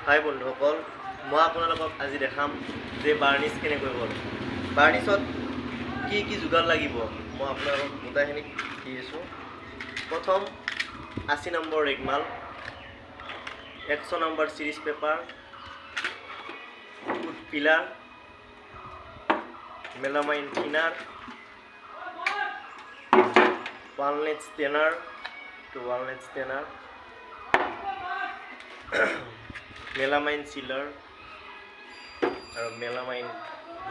হাই বন্ধুসকল, মই আপোনালোকক আজি দেখাম যে বাৰ্নিছ কেনেকৈ কৰে। বাৰ্নিছত কি কি যোগাৰ লাগিব মই আপোনালোকক গোটাইখিনি দি আছোঁ। প্ৰথম 80 নম্বৰ ৰেগমাল, 100 number series paper, wood filler, melamine thinner, walnut stainer to walnut stainer, melamine sealer আৰু মেলামাইন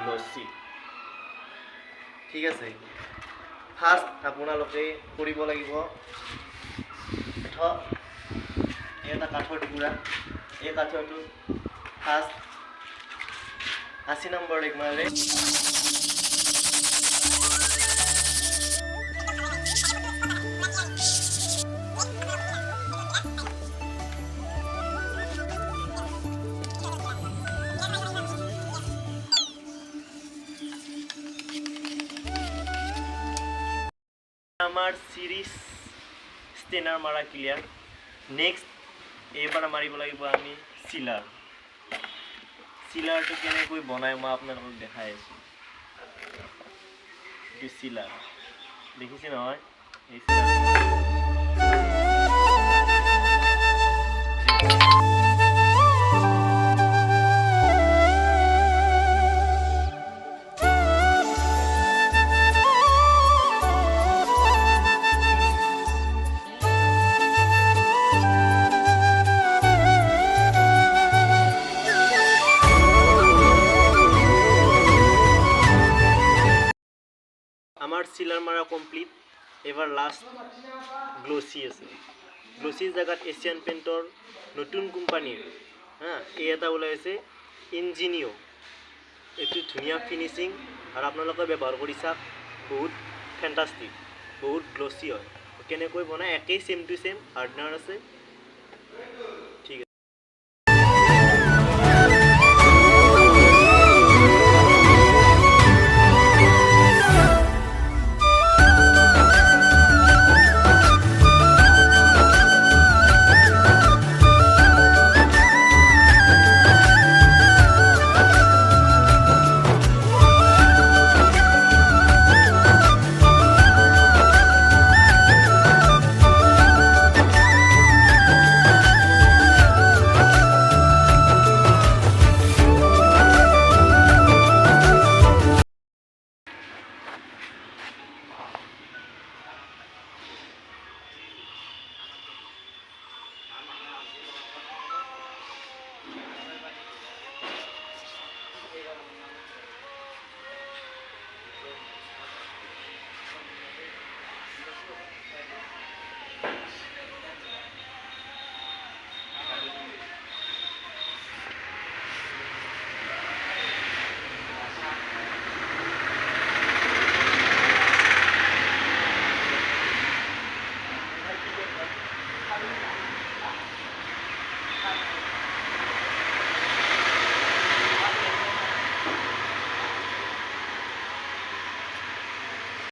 গ্লছি। ঠিক আছে, ফাৰ্ষ্ট আপোনালোকে কৰিব লাগিব এটা কাঠৰ টুকুৰা। এই কাঠৰটো ফাৰ্ষ্ট 80 নম্বৰ ৰেগমালে আমাৰ সিৰিজ স্টেনাৰ মাৰা ক্লিয়াৰ। নেক্সট এইবাৰ মাৰিব লাগিব আমি চিলাৰ। চিলাৰটো কেনেকৈ বনাই মই আপোনালোকক দেখাই আছোঁ। এইটো চিলাৰ দেখিছে নহয়, এই আমার সিলার মারা কমপ্লিট। এবার লাস্ট গ্লসি আছে। গ্লসির জায়গাত এশিয়ান পেইন্টর নতুন কোম্পানির এই এটা ওলাইছে ইঞ্জিনিও। এইটো ধুনীয়া ফিনিচিং আৰু আপোনালোকে ব্যৱহাৰ কৰি চাওক, বহুত ফেণ্টাষ্টিক, বহুত গ্লসি হয়। কেনেকৈ বনায় একেই, চেম টু চেম হাৰ্ডনাৰ আছে।